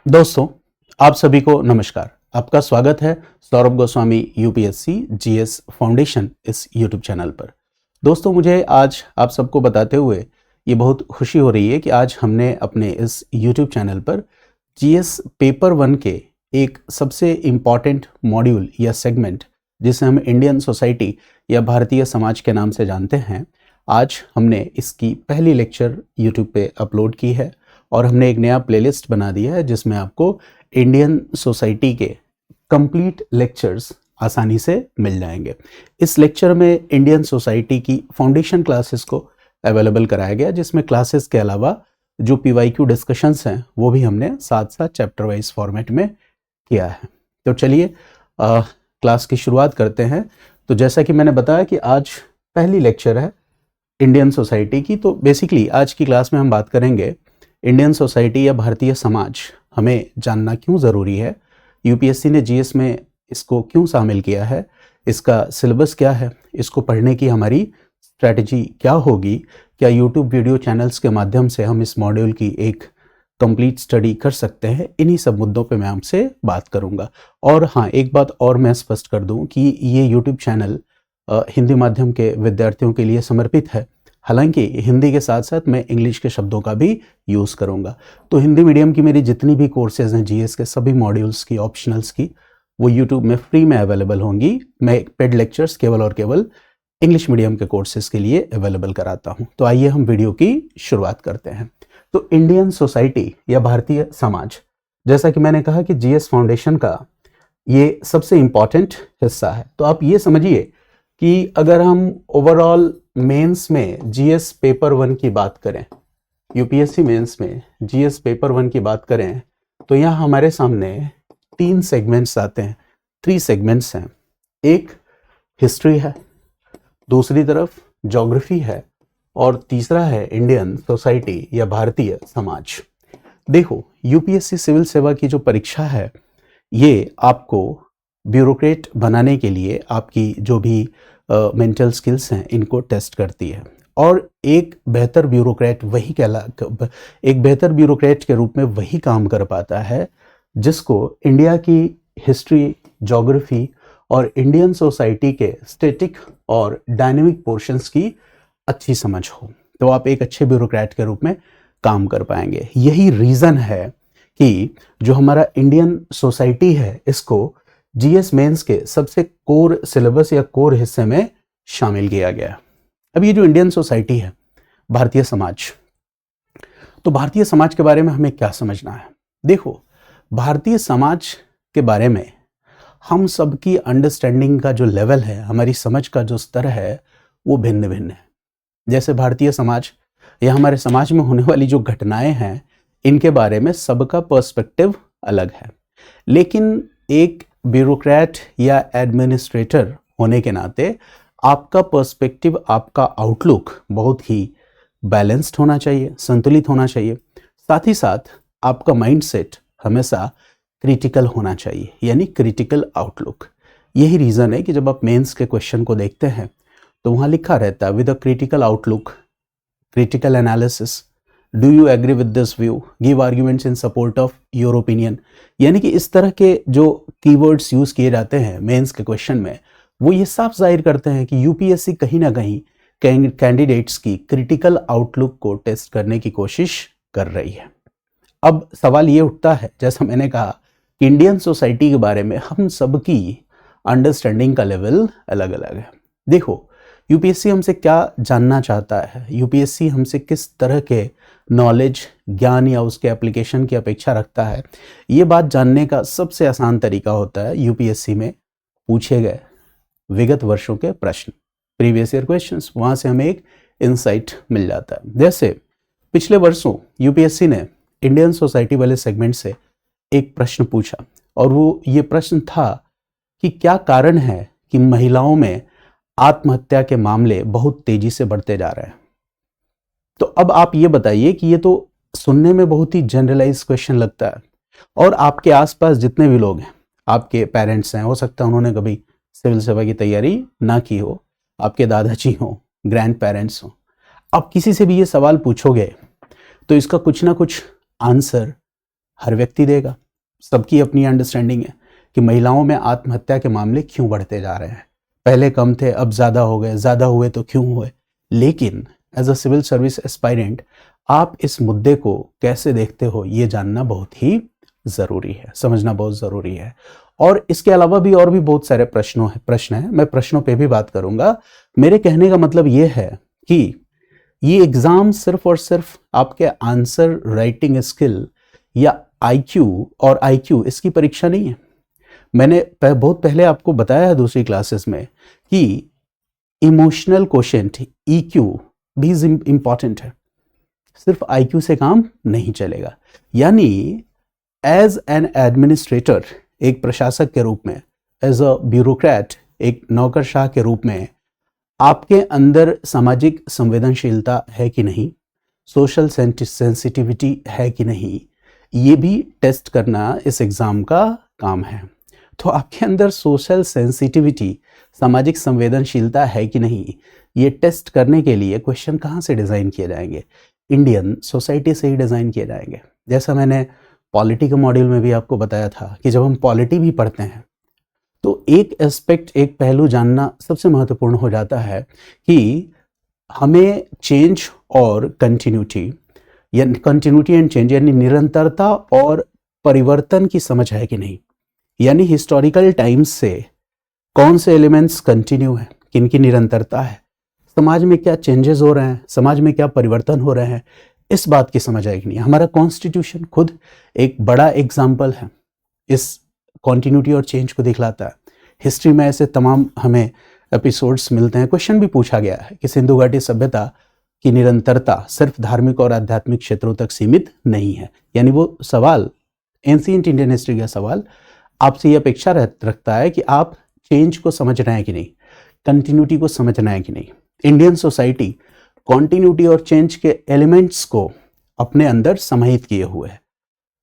दोस्तों, आप सभी को नमस्कार। आपका स्वागत है Saurabh Goswami UPSC GS foundation इस यूट्यूब चैनल पर। दोस्तों, मुझे आज आप सबको बताते हुए ये बहुत खुशी हो रही है कि आज हमने अपने इस यूट्यूब चैनल पर जीएस पेपर 1 के एक सबसे इम्पॉर्टेंट मॉड्यूल या सेगमेंट, जिसे हम इंडियन सोसाइटी या भारतीय समाज के नाम से जानते हैं, आज हमने इसकी पहली लेक्चर यूट्यूब पे अपलोड की है और हमने एक नया प्लेलिस्ट बना दिया है जिसमें आपको इंडियन सोसाइटी के कंप्लीट लेक्चर्स आसानी से मिल जाएंगे। इस लेक्चर में इंडियन सोसाइटी की फाउंडेशन क्लासेस को अवेलेबल कराया गया, जिसमें क्लासेस के अलावा जो पीवाईक्यू डिस्कशंस हैं वो भी हमने साथ साथ चैप्टर वाइज फॉर्मेट में किया है। तो चलिए क्लास की शुरुआत करते हैं। तो जैसा कि मैंने बताया कि आज पहली लेक्चर है इंडियन सोसाइटी की, तो बेसिकली आज की क्लास में हम बात करेंगे इंडियन सोसाइटी या भारतीय समाज हमें जानना क्यों ज़रूरी है, यूपीएससी ने जीएस में इसको क्यों शामिल किया है, इसका सिलेबस क्या है, इसको पढ़ने की हमारी स्ट्रैटेजी क्या होगी, क्या यूट्यूब वीडियो चैनल्स के माध्यम से हम इस मॉड्यूल की एक कंप्लीट स्टडी कर सकते हैं। इन्हीं सब मुद्दों पे मैं आपसे बात करूंगा। और हाँ, एक बात और मैं स्पष्ट कर दूं कि ये यूट्यूब चैनल हिंदी माध्यम के विद्यार्थियों के लिए समर्पित है। हालांकि हिंदी के साथ साथ मैं इंग्लिश के शब्दों का भी यूज़ करूंगा। तो हिंदी मीडियम की मेरी जितनी भी कोर्सेज हैं जीएस के, सभी मॉड्यूल्स की, ऑप्शनल्स की, वो यूट्यूब में फ्री में अवेलेबल होंगी। मैं पेड लेक्चर्स केवल और केवल इंग्लिश मीडियम के कोर्सेज के लिए अवेलेबल कराता हूँ। तो आइए हम वीडियो की शुरुआत करते हैं। तो इंडियन सोसाइटी या भारतीय समाज, जैसा कि मैंने कहा कि जीएस फाउंडेशन का ये सबसे इम्पॉर्टेंट हिस्सा है। तो आप ये समझिए कि अगर हम ओवरऑल मेंस में जीएस पेपर 1 की बात करें, यूपीएससी मेंस में जीएस पेपर 1 की बात करें, तो यहाँ हमारे सामने 3 सेगमेंट्स आते हैं, 3 सेगमेंट्स हैं। एक हिस्ट्री है, दूसरी तरफ ज्योग्राफी है और तीसरा है इंडियन सोसाइटी या भारतीय समाज। देखो, यूपीएससी सिविल सेवा की जो परीक्षा है, ये आपको ब्यूरोक्रेट बनाने के लिए आपकी जो भी मेंटल स्किल्स हैं इनको टेस्ट करती है। और एक बेहतर ब्यूरोक्रेट के रूप में वही काम कर पाता है जिसको इंडिया की हिस्ट्री, ज्योग्राफी और इंडियन सोसाइटी के स्टैटिक और डायनेमिक पोर्शंस की अच्छी समझ हो। तो आप एक अच्छे ब्यूरोक्रेट के रूप में काम कर पाएंगे। यही रीज़न है कि जो हमारा इंडियन सोसाइटी है, इसको जीएस मेंस के सबसे कोर सिलेबस या कोर हिस्से में शामिल किया गया। अब ये जो इंडियन सोसाइटी है, भारतीय समाज, तो भारतीय समाज के बारे में हमें क्या समझना है? देखो, भारतीय समाज के बारे में हम सबकी अंडरस्टैंडिंग का जो लेवल है, हमारी समझ का जो स्तर है, वो भिन्न भिन्न है। जैसे भारतीय समाज या हमारे समाज में होने वाली जो घटनाएं हैं, इनके बारे में सबका पर्सपेक्टिव अलग है। लेकिन एक ब्यूरोक्रेट या एडमिनिस्ट्रेटर होने के नाते आपका पर्सपेक्टिव, आपका आउटलुक बहुत ही बैलेंस्ड होना चाहिए, संतुलित होना चाहिए। साथ ही साथ आपका माइंडसेट हमेशा क्रिटिकल होना चाहिए, यानी क्रिटिकल आउटलुक। यही रीज़न है कि जब आप मेंस के क्वेश्चन को देखते हैं तो वहाँ लिखा रहता है with a critical outlook, critical analysis, do you agree with this view, give arguments in support of your opinion. यानी कि इस तरह के जो कीवर्ड्स यूज़ किए जाते हैं मेंस के क्वेश्चन में, वो ये साफ जाहिर करते हैं कि यूपीएससी कहीं ना कहीं कैंडिडेट्स की क्रिटिकल आउटलुक को टेस्ट करने की कोशिश कर रही है। अब सवाल ये उठता है, जैसा मैंने कहा कि इंडियन सोसाइटी के बारे में हम सबकी अंडरस्टैंडिंग का लेवल अलग अलग है। देखो, यूपीएससी हमसे क्या जानना चाहता है, यूपीएससी हमसे किस तरह के नॉलेज, ज्ञान या उसके एप्लीकेशन की अपेक्षा रखता है, ये बात जानने का सबसे आसान तरीका होता है यूपीएससी में पूछे गए विगत वर्षों के प्रश्न, प्रीवियस ईयर क्वेश्चंस। वहाँ से हमें एक इंसाइट मिल जाता है। जैसे पिछले वर्षों यूपीएससी ने इंडियन सोसाइटी वाले सेगमेंट से एक प्रश्न पूछा और वो ये प्रश्न था कि क्या कारण है कि महिलाओं में आत्महत्या के मामले बहुत तेजी से बढ़ते जा रहे हैं। तो अब आप ये बताइए कि ये तो सुनने में बहुत ही जनरलाइज क्वेश्चन लगता है, और आपके आसपास जितने भी लोग हैं, आपके पेरेंट्स हैं, हो सकता है उन्होंने कभी सिविल सेवा की तैयारी ना की हो, आपके दादाजी हो, ग्रैंड पेरेंट्स हो, आप किसी से भी ये सवाल पूछोगे तो इसका कुछ ना कुछ आंसर हर व्यक्ति देगा। सबकी अपनी अंडरस्टैंडिंग है कि महिलाओं में आत्महत्या के मामले क्यों बढ़ते जा रहे हैं। पहले कम थे, अब ज़्यादा हो गए, ज़्यादा हुए तो क्यों हुए। लेकिन as a civil service aspirant आप इस मुद्दे को कैसे देखते हो, ये जानना बहुत ही ज़रूरी है, समझना बहुत ज़रूरी है। और इसके अलावा भी और भी बहुत सारे प्रश्न हैं, मैं प्रश्नों पे भी बात करूंगा। मेरे कहने का मतलब ये है कि ये एग्ज़ाम सिर्फ और सिर्फ आपके आंसर राइटिंग स्किल या आईक्यू और आईक्यू इसकी परीक्षा नहीं है। मैंने बहुत पहले आपको बताया है दूसरी क्लासेस में कि इमोशनल क्वोशेंट ईक्यू भी इंपॉर्टेंट है, सिर्फ आईक्यू से काम नहीं चलेगा। यानी एज एन एडमिनिस्ट्रेटर, एक प्रशासक के रूप में, एज अ ब्यूरोक्रेट, एक नौकरशाह के रूप में आपके अंदर सामाजिक संवेदनशीलता है कि नहीं, सोशल सेंसिटिविटी है कि नहीं, ये भी टेस्ट करना इस एग्ज़ाम का काम है। तो आपके अंदर सोशल सेंसिटिविटी, सामाजिक संवेदनशीलता है कि नहीं, ये टेस्ट करने के लिए क्वेश्चन कहाँ से डिज़ाइन किए जाएंगे? इंडियन सोसाइटी से ही डिज़ाइन किए जाएंगे। जैसा मैंने पॉलिटी के मॉड्यूल में भी आपको बताया था कि जब हम पॉलिटी भी पढ़ते हैं तो एक एस्पेक्ट, एक पहलू जानना सबसे महत्वपूर्ण हो जाता है कि हमें चेंज और कंटिन्यूटी एंड चेंज यानी निरंतरता और परिवर्तन की समझ है कि नहीं। यानी हिस्टोरिकल टाइम्स से कौन से एलिमेंट्स कंटिन्यू है, किन की निरंतरता है, समाज में क्या चेंजेस हो रहे हैं, समाज में क्या परिवर्तन हो रहे हैं, इस बात की समझ आएगी नहीं। हमारा कॉन्स्टिट्यूशन खुद एक बड़ा एग्जाम्पल है, इस कॉन्टिन्यूटी और चेंज को दिखलाता है। हिस्ट्री में ऐसे तमाम हमें एपिसोड्स मिलते हैं। क्वेश्चन भी पूछा गया है कि सिंधु घाटी सभ्यता की निरंतरता सिर्फ धार्मिक और आध्यात्मिक क्षेत्रों तक सीमित नहीं है। यानी वो सवाल, एंशिएंट इंडियन हिस्ट्री का सवाल आपसे ये अपेक्षा रखता है कि आप चेंज को समझ रहे हैं कि नहीं, कंटिन्यूटी को समझ रहे हैं कि नहीं। इंडियन सोसाइटी कॉन्टिन्यूटी और चेंज के एलिमेंट्स को अपने अंदर समाहित किए हुए है।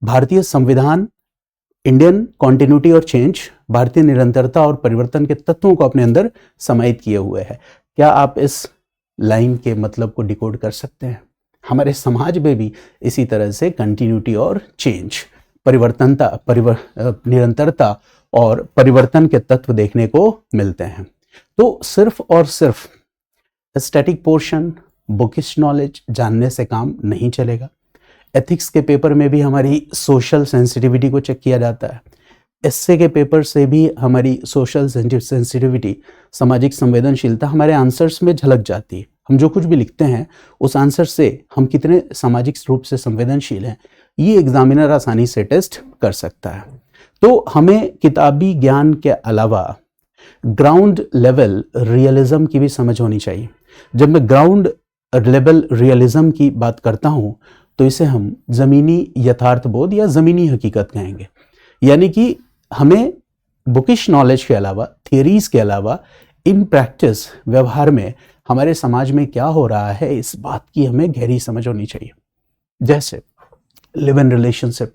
भारतीय संविधान इंडियन कॉन्टिन्यूटी और चेंज, भारतीय निरंतरता और परिवर्तन के तत्वों को अपने अंदर समाहित किए हुए है। क्या आप इस लाइन के मतलब को डिकोड कर सकते हैं? हमारे समाज में भी इसी तरह से कंटिन्यूटी और चेंज, निरंतरता और परिवर्तन के तत्व देखने को मिलते हैं। तो सिर्फ और सिर्फ स्टैटिक पोर्शन, बुकिश नॉलेज जानने से काम नहीं चलेगा। एथिक्स के पेपर में भी हमारी सोशल सेंसिटिविटी को चेक किया जाता है। एस्से के पेपर से भी हमारी सोशल सेंसिटिविटी, सामाजिक संवेदनशीलता हमारे आंसर्स में झलक जाती है। हम जो कुछ भी लिखते हैं उस आंसर से हम कितने सामाजिक रूप से संवेदनशील हैं, ये एग्जामिनर आसानी से टेस्ट कर सकता है। तो हमें किताबी ज्ञान के अलावा ग्राउंड लेवल रियलिज्म की भी समझ होनी चाहिए। जब मैं ग्राउंड लेवल रियलिज्म की बात करता हूं तो इसे हम ज़मीनी यथार्थबोध या ज़मीनी हकीकत कहेंगे। यानी कि हमें बुकिश नॉलेज के अलावा, थियरीज के अलावा, इन प्रैक्टिस, व्यवहार में हमारे समाज में क्या हो रहा है, इस बात की हमें गहरी समझ होनी चाहिए। जैसे लिव इन रिलेशनशिप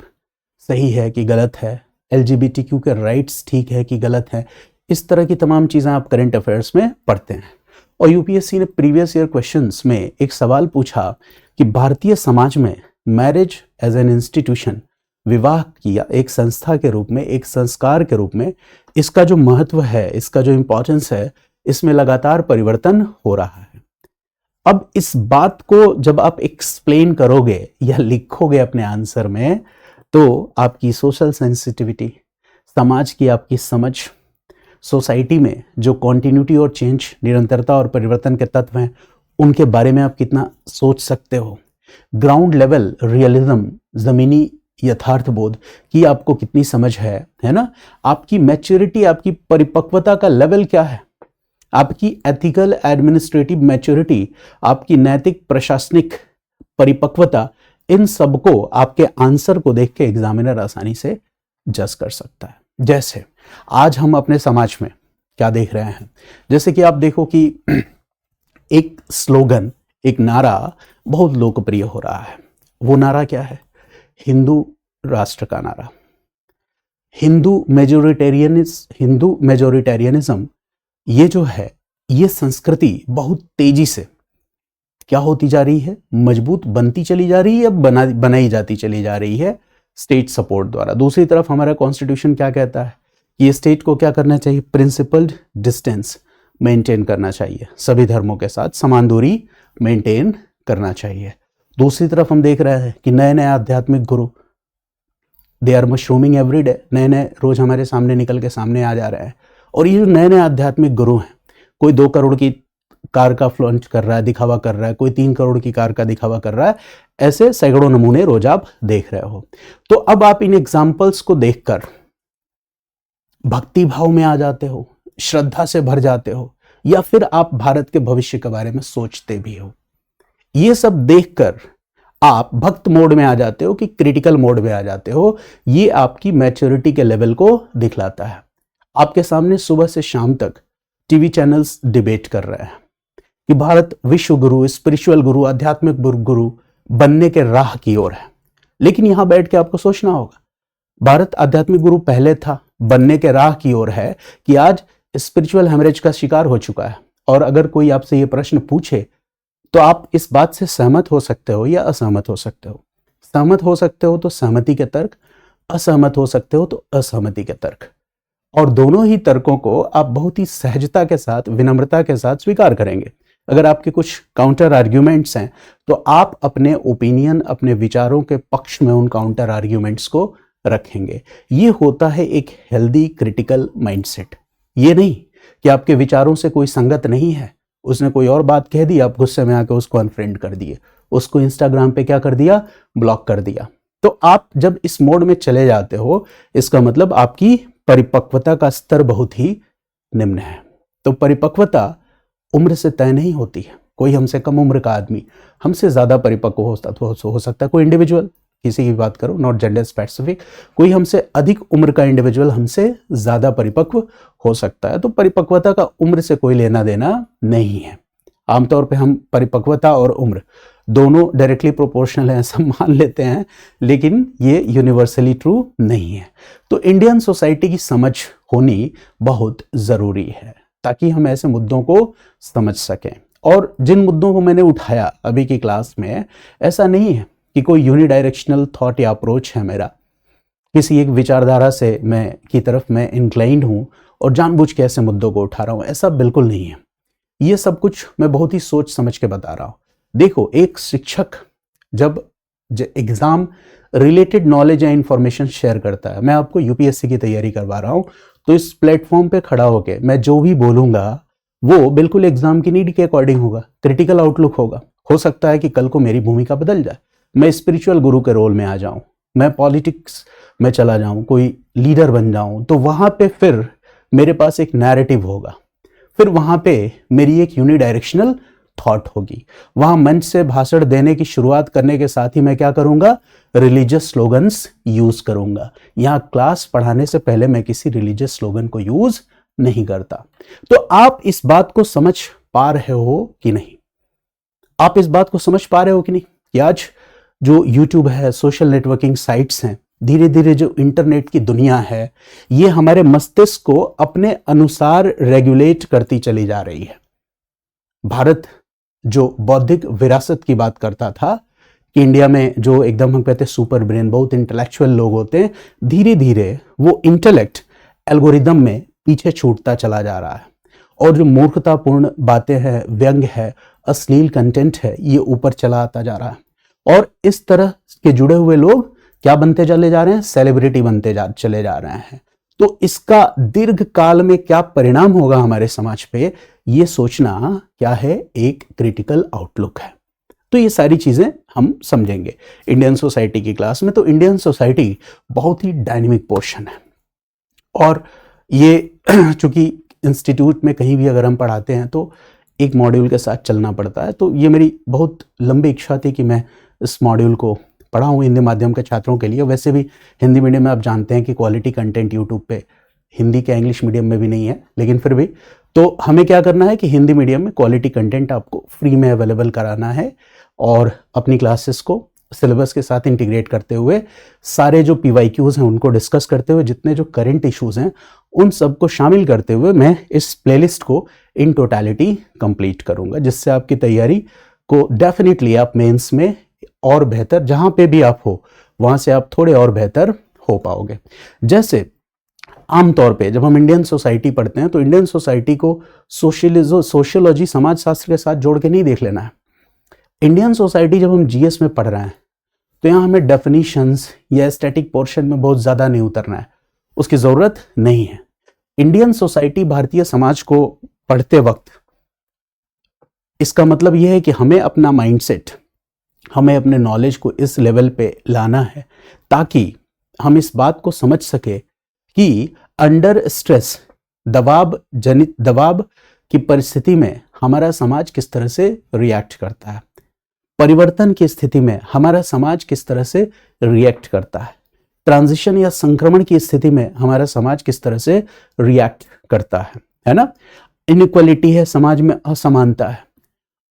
सही है कि गलत है, LGBTQ के राइट्स ठीक है कि गलत है, इस तरह की तमाम चीज़ें आप करंट अफेयर्स में पढ़ते हैं। और यूपीएससी ने प्रीवियस ईयर क्वेश्चंस में एक सवाल पूछा कि भारतीय समाज में मैरिज एज एन इंस्टीट्यूशन, विवाह की एक संस्था के रूप में, एक संस्कार के रूप में, इसका जो महत्व है, इसका जो इंपॉर्टेंस है, इसमें लगातार परिवर्तन हो रहा है। अब इस बात को जब आप एक्सप्लेन करोगे या लिखोगे अपने आंसर में, तो आपकी सोशल सेंसिटिविटी, समाज की आपकी समझ, सोसाइटी में जो कॉन्टिन्यूटी और चेंज, निरंतरता और परिवर्तन के तत्व हैं, उनके बारे में आप कितना सोच सकते हो। ग्राउंड लेवल रियलिज्म, ज़मीनी यथार्थबोध की आपको कितनी समझ है ना। आपकी मैच्योरिटी, आपकी परिपक्वता का लेवल क्या है, आपकी एथिकल एडमिनिस्ट्रेटिव मैच्योरिटी, आपकी नैतिक प्रशासनिक परिपक्वता, इन सबको आपके आंसर को देख के एग्जामिनर आसानी से जज कर सकता है। जैसे आज हम अपने समाज में क्या देख रहे हैं, जैसे कि आप देखो कि एक स्लोगन, एक नारा बहुत लोकप्रिय हो रहा है। वो नारा क्या है? हिंदू राष्ट्र का नारा। हिंदू मेजोरिटेरियनिज्म, ये जो है, ये संस्कृति बहुत तेजी से क्या होती जा रही है, मजबूत बनती चली जा रही है, बनाई जाती चली जा रही है। स्टेट सपोर्ट द्वारा। दूसरी तरफ हमारा कॉन्स्टिट्यूशन क्या कहता है कि स्टेट को क्या करना चाहिए, प्रिंसिपल्ड डिस्टेंस मेंटेन करना चाहिए, सभी धर्मों के साथ समान दूरी मेंटेन करना चाहिए। दूसरी तरफ हम देख रहे हैं कि नए नए आध्यात्मिक गुरु they are mushrooming every day, नए नए रोज हमारे सामने निकल के सामने आ जा रहे हैं। और ये जो नए नए आध्यात्मिक गुरु हैं, कोई 2 करोड़ की कार का फ्लॉन्च कर रहा है, दिखावा कर रहा है, कोई 3 करोड़ की कार का दिखावा कर रहा है, ऐसे सैकड़ों नमूने रोज आप देख रहे हो। तो अब आप इन एग्जाम्पल्स को देखकर भक्ति भाव में आ जाते हो, श्रद्धा से भर जाते हो, या फिर आप भारत के भविष्य के बारे में सोचते भी हो। ये सब देखकर आप भक्त मोड में आ जाते हो कि क्रिटिकल मोड में आ जाते हो। ये आपकी मैच्योरिटी के लेवल को दिखलाता है। आपके सामने सुबह से शाम तक टीवी चैनल्स डिबेट कर रहे हैं कि भारत विश्व गुरु, स्पिरिचुअल गुरु, आध्यात्मिक गुरु बनने के राह की ओर है। लेकिन यहां बैठ के आपको सोचना होगा, भारत आध्यात्मिक गुरु पहले था, बनने के राह की ओर है, कि आज स्पिरिचुअल हेमरेज का शिकार हो चुका है। और अगर कोई आपसे ये प्रश्न पूछे तो आप इस बात से सहमत हो सकते हो या असहमत हो सकते हो। सहमत हो सकते हो तो सहमति के तर्क, असहमत हो सकते हो तो असहमति के तर्क, और दोनों ही तर्कों को आप बहुत ही सहजता के साथ, विनम्रता के साथ स्वीकार करेंगे। अगर आपके कुछ काउंटर आर्ग्यूमेंट्स हैं तो आप अपने ओपिनियन, अपने विचारों के पक्ष में उन काउंटर आर्ग्यूमेंट्स को रखेंगे। ये होता है एक हेल्दी क्रिटिकल माइंडसेट। ये नहीं कि आपके विचारों से कोई संगत नहीं है, उसने कोई और बात कह दी, आप गुस्से में आकर उसको अनफ्रेंड कर दिए, उसको इंस्टाग्राम पे क्या कर दिया, ब्लॉक कर दिया। तो आप जब इस मोड में चले जाते हो, इसका मतलब आपकी परिपक्वता का स्तर बहुत ही निम्न है। तो परिपक्वता उम्र से तय नहीं होती है। कोई हमसे कम उम्र का आदमी हमसे ज्यादा परिपक्व हो सकता है, कोई इंडिविजुअल, किसी की बात करो, नॉट जेंडर स्पेसिफिक, कोई हमसे अधिक उम्र का इंडिविजुअल हमसे ज्यादा परिपक्व हो सकता है। तो परिपक्वता का उम्र से कोई लेना देना नहीं है। आमतौर पे हम परिपक्वता और उम्र दोनों डायरेक्टली प्रोपोर्शनल है ऐसा मान लेते हैं, लेकिन ये यूनिवर्सली ट्रू नहीं है। तो इंडियन सोसाइटी की समझ होनी बहुत जरूरी है ताकि हम ऐसे मुद्दों को समझ सकें। और जिन मुद्दों को मैंने उठाया अभी की क्लास में, ऐसा नहीं है कि कोई यूनिडायरेक्शनल थॉट या अप्रोच है मेरा, किसी एक विचारधारा से की तरफ मैं इंक्लाइंड हूं और जानबूझ के ऐसे मुद्दों को उठा रहा हूं, ऐसा बिल्कुल नहीं है। ये सब कुछ मैं बहुत ही सोच समझ के बता रहा हूं। देखो, एक शिक्षक जब एग्जाम रिलेटेड नॉलेज या इंफॉर्मेशन शेयर करता है, मैं आपको यूपीएससी की तैयारी करवा रहा हूं, तो इस प्लेटफॉर्म पे खड़ा होके मैं जो भी बोलूंगा वो बिल्कुल एग्जाम की नीड के अकॉर्डिंग होगा, क्रिटिकल आउटलुक होगा। हो सकता है कि कल को मेरी भूमिका बदल जाए, मैं स्पिरिचुअल गुरु के रोल में आ जाऊं, मैं पॉलिटिक्स में चला जाऊं, कोई लीडर बन जाऊं, तो वहां पे फिर मेरे पास एक नैरेटिव होगा, फिर वहां पे मेरी एक यूनिडायरेक्शनल थॉट होगी। वहां मंच से भाषण देने की शुरुआत करने के साथ ही मैं क्या करूंगा, रिलीजियस स्लोगन्स यूज करूंगा। यहां क्लास पढ़ाने से पहले मैं किसी रिलीजियस स्लोगन को यूज नहीं करता। तो आप इस बात को समझ पा रहे हो कि नहीं? आप इस बात को समझ पा रहे हो कि नहीं कि आज जो YouTube है, सोशल नेटवर्किंग साइट्स हैं, धीरे धीरे जो इंटरनेट की दुनिया है, ये हमारे मस्तिष्क को अपने अनुसार रेगुलेट करती चली जा रही है। भारत जो बौद्धिक विरासत की बात करता था कि इंडिया में जो एकदम हम कहते हैं सुपर ब्रेन, बहुत इंटेलेक्चुअल लोग होते हैं, धीरे धीरे वो इंटेलेक्ट एल्गोरिदम में पीछे छूटता चला जा रहा है। और जो मूर्खतापूर्ण बातें हैं, व्यंग है, अश्लील कंटेंट है, ये ऊपर चला आता जा रहा है। और इस तरह के जुड़े हुए लोग क्या बनते चले जा रहे हैं, सेलिब्रिटी बनते चले जा रहे हैं। तो इसका दीर्घ काल में क्या परिणाम होगा हमारे समाज पे, ये सोचना क्या है, एक क्रिटिकल आउटलुक है। तो ये सारी चीजें हम समझेंगे इंडियन सोसाइटी की क्लास में। तो इंडियन सोसाइटी बहुत ही डायनेमिक पोर्शन है, और ये चूंकि इंस्टीट्यूट में कहीं भी अगर हम पढ़ाते हैं तो एक मॉड्यूल के साथ चलना पड़ता है। तो ये मेरी बहुत लंबी इच्छा थी कि मैं इस मॉड्यूल को पढ़ाऊँ हिंदी माध्यम के छात्रों के लिए। वैसे भी हिंदी मीडियम में आप जानते हैं कि क्वालिटी कंटेंट यूट्यूब पे हिंदी के इंग्लिश मीडियम में भी नहीं है, लेकिन फिर भी तो हमें क्या करना है कि हिंदी मीडियम में क्वालिटी कंटेंट आपको फ्री में अवेलेबल कराना है, और अपनी क्लासेस को सिलेबस के साथ इंटीग्रेट करते हुए, सारे जो PYQs हैं उनको डिस्कस करते हुए, जितने जो करंट इश्यूज हैं उन सबको शामिल करते हुए मैं इस प्लेलिस्ट को इन टोटलिटी कंप्लीट करूंगा, जिससे आपकी तैयारी को डेफिनेटली आप मेंस में और बेहतर, जहां पे भी आप हो, वहां से आप थोड़े और बेहतर हो पाओगे। जैसे आमतौर पे जब हम इंडियन सोसाइटी पढ़ते हैं तो इंडियन सोसाइटी को सोशियोलॉजी समाज शास्त्र के साथ जोड़ के नहीं देख लेना है। इंडियन सोसाइटी जब हम जीएस में पढ़ रहे हैं तो यहाँ हमें डेफिनेशंस या स्टैटिक पोर्शन में बहुत ज्यादा नहीं उतरना है, उसकी जरूरत नहीं है। इंडियन सोसाइटी भारतीय समाज को पढ़ते वक्त इसका मतलब यह है कि हमें अपना माइंडसेट, हमें अपने नॉलेज को इस लेवल पे लाना है ताकि हम इस बात को समझ सके कि अंडर स्ट्रेस, दबाव की परिस्थिति में हमारा समाज किस तरह से रिएक्ट करता है, परिवर्तन की स्थिति में हमारा समाज किस तरह से रिएक्ट करता है, ट्रांजिशन या संक्रमण की स्थिति में हमारा समाज किस तरह से रिएक्ट करता है ना। इनइक्वालिटी है, समाज में असमानता है,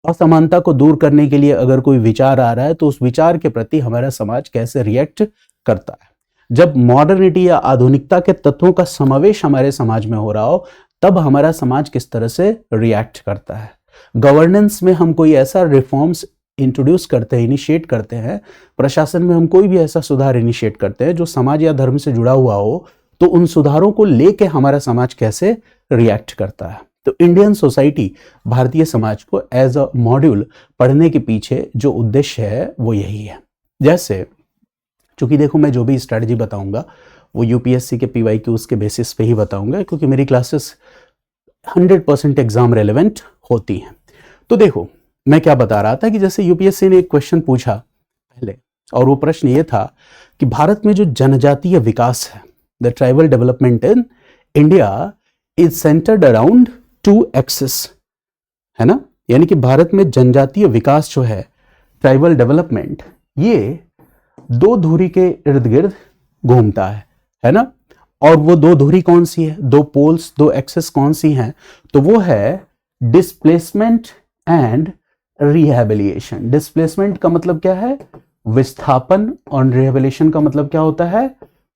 असमानता को दूर करने के लिए अगर कोई विचार आ रहा है तो उस विचार के प्रति हमारा समाज कैसे रिएक्ट करता है। जब मॉडर्निटी या आधुनिकता के तत्वों का समावेश हमारे समाज में हो रहा हो तब हमारा समाज किस तरह से रिएक्ट करता है। गवर्नेंस में हम कोई ऐसा रिफॉर्म्स इंट्रोड्यूस करते हैं, इनिशिएट करते हैं, प्रशासन में हम कोई भी ऐसा सुधार इनिशिएट करते हैं जो समाज या धर्म से जुड़ा हुआ हो, तो उन सुधारों को लेके हमारा समाज कैसे रिएक्ट करता है। तो इंडियन सोसाइटी भारतीय समाज को एज अ मॉड्यूल पढ़ने के पीछे जो उद्देश्य है वो यही है। जैसे चूंकि देखो मैं जो भी स्ट्रेटजी बताऊंगा वो यूपीएससी के पीवाईक्यूज के बेसिस पे ही बताऊंगा क्योंकि मेरी क्लासेस 100% एग्जाम रेलेवेंट होती हैं। तो देखो मैं क्या बता रहा था कि जैसे यूपीएससी ने एक क्वेश्चन पूछा पहले और वो प्रश्न ये था कि भारत में जो जनजातीय विकास है, the tribal development in India is centred around 2 axis, है ना। यानी कि भारत में जनजातीय विकास जो है, ट्राइबल डेवलपमेंट, ये 2 धुरी के इर्द गिर्द घूमता है ना। और वो 2 धुरी कौन सी है, 2 पोल्स, 2 एक्सिस कौन सी हैं, तो वो है डिस्प्लेसमेंट एंड रिहैबिलिटेशन। डिस्प्लेसमेंट का मतलब क्या है, विस्थापन, और रिहैबिलिटेशन का मतलब क्या होता है,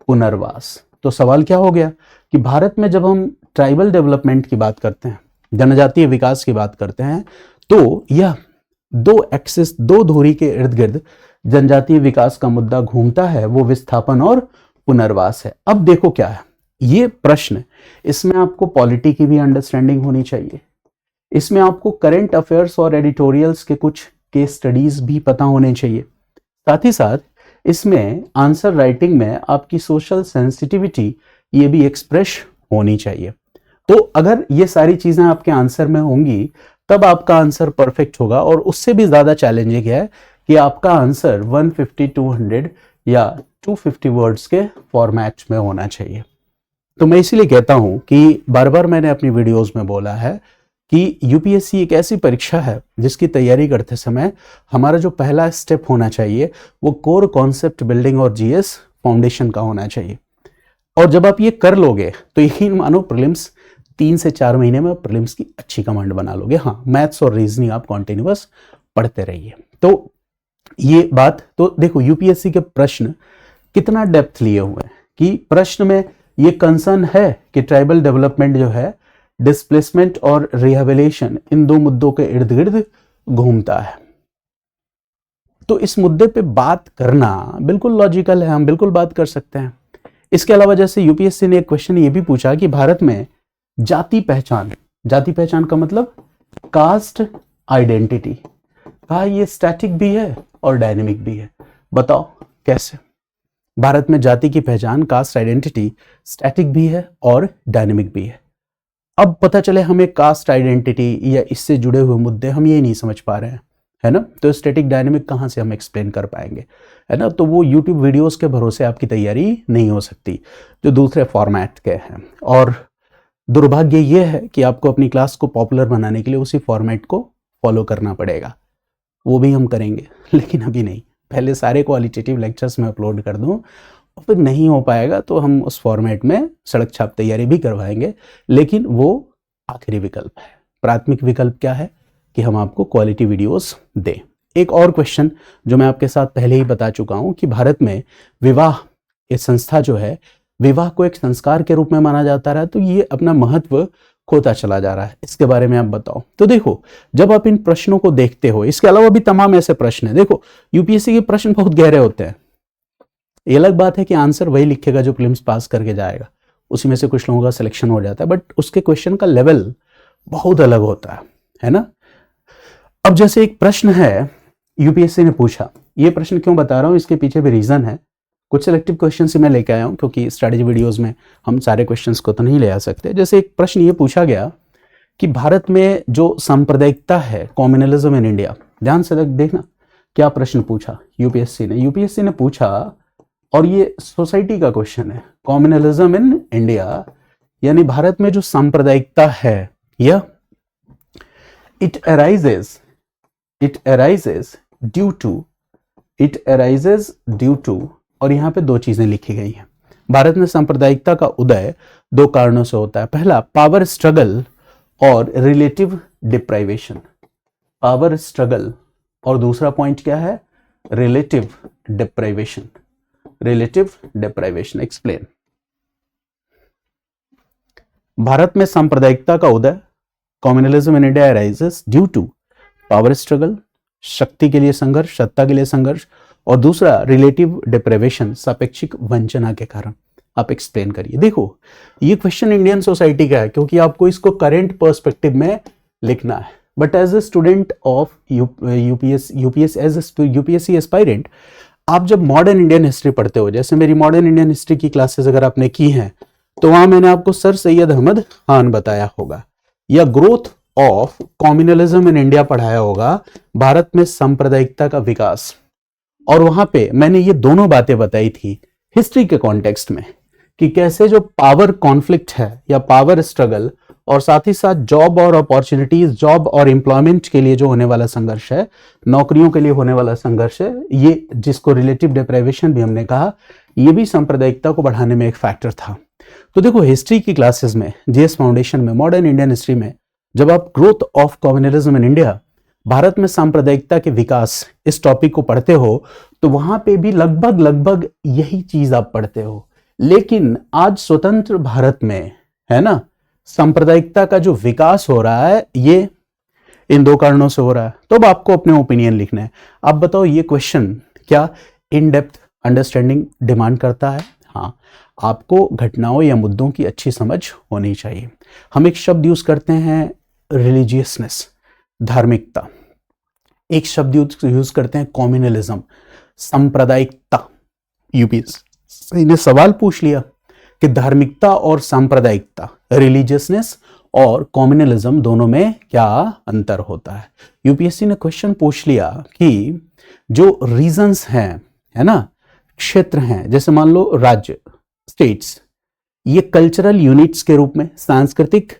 पुनर्वास। तो सवाल क्या हो गया कि भारत में जब हम ट्राइबल डेवलपमेंट की बात करते हैं, जनजातीय विकास की बात करते हैं, तो यह 2 एक्सिस, 2 धुरी के इर्द गिर्द जनजातीय विकास का मुद्दा घूमता है, वो विस्थापन और पुनर्वास है। अब देखो क्या है ये प्रश्न, इसमें आपको पॉलिटी की भी अंडरस्टैंडिंग होनी चाहिए, इसमें आपको करंट अफेयर्स और एडिटोरियल्स के कुछ केस स्टडीज भी पता होने चाहिए, साथ ही साथ इसमें आंसर राइटिंग में आपकी सोशल सेंसिटिविटी ये भी एक्सप्रेस होनी चाहिए। तो अगर ये सारी चीजें आपके आंसर में होंगी तब आपका आंसर परफेक्ट होगा, और उससे भी ज्यादा चैलेंजिंग है कि आपका आंसर 150, 200 या 250 वर्ड्स के फॉर्मेट में होना चाहिए। तो मैं इसीलिए कहता हूं कि बार बार मैंने अपनी वीडियोस में बोला है कि यूपीएससी एक ऐसी परीक्षा है जिसकी तैयारी करते समय हमारा जो पहला स्टेप होना चाहिए वो कोर कॉन्सेप्ट बिल्डिंग और जीएस फाउंडेशन का होना चाहिए। और जब आप ये कर लोगे तो यकीन मानो प्रीलिम्स 3 से 4 महीने में प्रीलिम्स की अच्छी कमांड बना लोगे। हाँ, मैथ्स और रीजनिंग आप कॉन्टिन्यूअस पढ़ते रहिए। तो ये बात, तो देखो यूपीएससी के प्रश्न कितना डेप्थ लिए हुए हैं कि प्रश्न में ये कंसर्न है कि ट्राइबल डेवलपमेंट जो है डिस्प्लेसमेंट और रिहैबिलिटेशन इन 2 मुद्दों के इर्द गिर्द घूमता है। तो इस मुद्दे पे बात करना बिल्कुल लॉजिकल है, हम बिल्कुल बात कर सकते हैं। इसके अलावा जैसे यूपीएससी ने एक क्वेश्चन ये भी पूछा कि भारत में जाति पहचान का मतलब कास्ट आइडेंटिटी का, ये स्टैटिक भी है और डायनेमिक भी है। बताओ कैसे भारत में जाति की पहचान, कास्ट आइडेंटिटी स्टैटिक भी है और डायनेमिक भी है। अब पता चले हमें कास्ट आइडेंटिटी या इससे जुड़े हुए मुद्दे हम ये नहीं समझ पा रहे हैं, है ना, तो स्टैटिक डायनेमिक कहाँ से हम एक्सप्लेन कर पाएंगे, है ना। तो वो यूट्यूब वीडियोस के भरोसे आपकी तैयारी नहीं हो सकती जो दूसरे फॉर्मेट के हैं। और दुर्भाग्य ये है कि आपको अपनी क्लास को पॉपुलर बनाने के लिए उसी फॉर्मेट को फॉलो करना पड़ेगा। वो भी हम करेंगे लेकिन अभी नहीं, पहले सारे क्वालिटेटिव लेक्चर्स में अपलोड कर दूं, और फिर नहीं हो पाएगा तो हम उस फॉर्मेट में सड़क छाप तैयारी भी करवाएंगे, लेकिन वो आखिरी विकल्प है। प्राथमिक विकल्प क्या है कि हम आपको क्वालिटी वीडियोस दें। एक और क्वेश्चन जो मैं आपके साथ पहले ही बता चुका हूं कि भारत में विवाह, ये संस्था जो है, विवाह को एक संस्कार के रूप में माना जाता रहा, तो ये अपना महत्व खोता चला जा रहा है। इसके बारे में आप बताओ। तो देखो जब आप इन प्रश्नों को देखते हो, इसके अलावा भी तमाम ऐसे प्रश्न है। देखो यूपीएससी के प्रश्न बहुत गहरे होते हैं, ये अलग बात है कि आंसर वही लिखेगा जो प्रीलिम्स पास करके जाएगा, उसी में से कुछ लोगों का सिलेक्शन हो जाता है, बट उसके क्वेश्चन का लेवल बहुत अलग होता है ना। अब जैसे एक प्रश्न है यूपीएससी ने पूछा, ये प्रश्न क्यों बता रहा हूं, इसके पीछे भी रीजन है। कुछ सिलेक्टिव क्वेश्चन से मैं लेके आया हूं, क्योंकि स्ट्रैटेजी वीडियोस में हम सारे क्वेश्चंस को तो नहीं ले आ सकते। जैसे एक प्रश्न ये पूछा गया कि भारत में जो सांप्रदायिकता है, कॉम्युनलिज्म इन इंडिया, ध्यान से देखना क्या प्रश्न पूछा यूपीएससी ने पूछा, और ये सोसाइटी का क्वेश्चन है, कॉम्युनलिज्म इन इंडिया, यानी भारत में जो सांप्रदायिकता है, यह इट अराइजेस ड्यू टू, और यहां पे दो चीजें लिखी गई हैं। भारत में सांप्रदायिकता का उदय दो कारणों से होता है। पहला, पावर स्ट्रगल और रिलेटिव डिप्राइवेशन, पावर स्ट्रगल, और दूसरा पॉइंट क्या है, रिलेटिव डिप्राइवेशन। एक्सप्लेन। भारत में सांप्रदायिकता का उदय, communalism in India arises due to power struggle, शक्ति के लिए संघर्ष, सत्ता के लिए संघर्ष, और दूसरा रिलेटिव डिप्राइवेशन, सापेक्षिक वंचना के कारण। आप एक्सप्लेन करिए। देखो, ये क्वेश्चन इंडियन सोसाइटी का है, क्योंकि आपको इसको करेंट पर्सपेक्टिव में लिखना है, but as a student of UPSC aspirant, आप जब मॉडर्न इंडियन हिस्ट्री पढ़ते हो, जैसे मेरी मॉडर्न इंडियन हिस्ट्री की क्लासेस अगर आपने की हैं, तो वहां मैंने आपको सर सैयद अहमद खान बताया होगा, या growth of communalism in India पढ़ाया होगा, भारत में सांप्रदायिकता का विकास, और वहां पे मैंने ये दोनों बातें बताई थी हिस्ट्री के कॉन्टेक्स्ट में, कि कैसे जो पावर कॉन्फ्लिक्ट है या पावर स्ट्रगल, और साथ ही साथ जॉब और अपॉर्चुनिटीज, जॉब और एम्प्लॉयमेंट के लिए जो होने वाला संघर्ष है, नौकरियों के लिए होने वाला संघर्ष है, ये जिसको रिलेटिव डिप्राइवेशन भी हमने कहा, ये भी सांप्रदायिकता को बढ़ाने में एक फैक्टर था। तो देखो, हिस्ट्री की क्लासेस में, जीएस फाउंडेशन में, मॉडर्न इंडियन हिस्ट्री में, जब आप growth of communalism in India, Bharat में सांप्रदायिकता के विकास, इस टॉपिक को पढ़ते हो, तो वहां पे भी लगभग यही चीज आप पढ़ते हो। लेकिन आज स्वतंत्र भारत में, है ना, सांप्रदायिकता का जो विकास हो रहा है, ये इन दो कारणों से हो रहा है। तो अब आपको अपने ओपिनियन लिखना है। आप बताओ, ये क्वेश्चन क्या इन डेप्थ अंडरस्टैंडिंग डिमांड करता है? हाँ, आपको घटनाओं या मुद्दों की अच्छी समझ होनी चाहिए। हम एक शब्द यूज करते हैं, रिलीजियसनेस, धार्मिकता। एक शब्द यूज करते हैं, कम्युनलिज्म, सांप्रदायिकता। यूपीएससी ने सवाल पूछ लिया कि धार्मिकता और सांप्रदायिकता, रिलीजियसनेस और कम्युनलिज्म, दोनों में क्या अंतर होता है। यूपीएससी ने क्वेश्चन पूछ लिया कि जो रीजन्स हैं, है ना, क्षेत्र हैं, जैसे मान लो राज्य, स्टेट्स, ये कल्चरल यूनिट्स के रूप में, सांस्कृतिक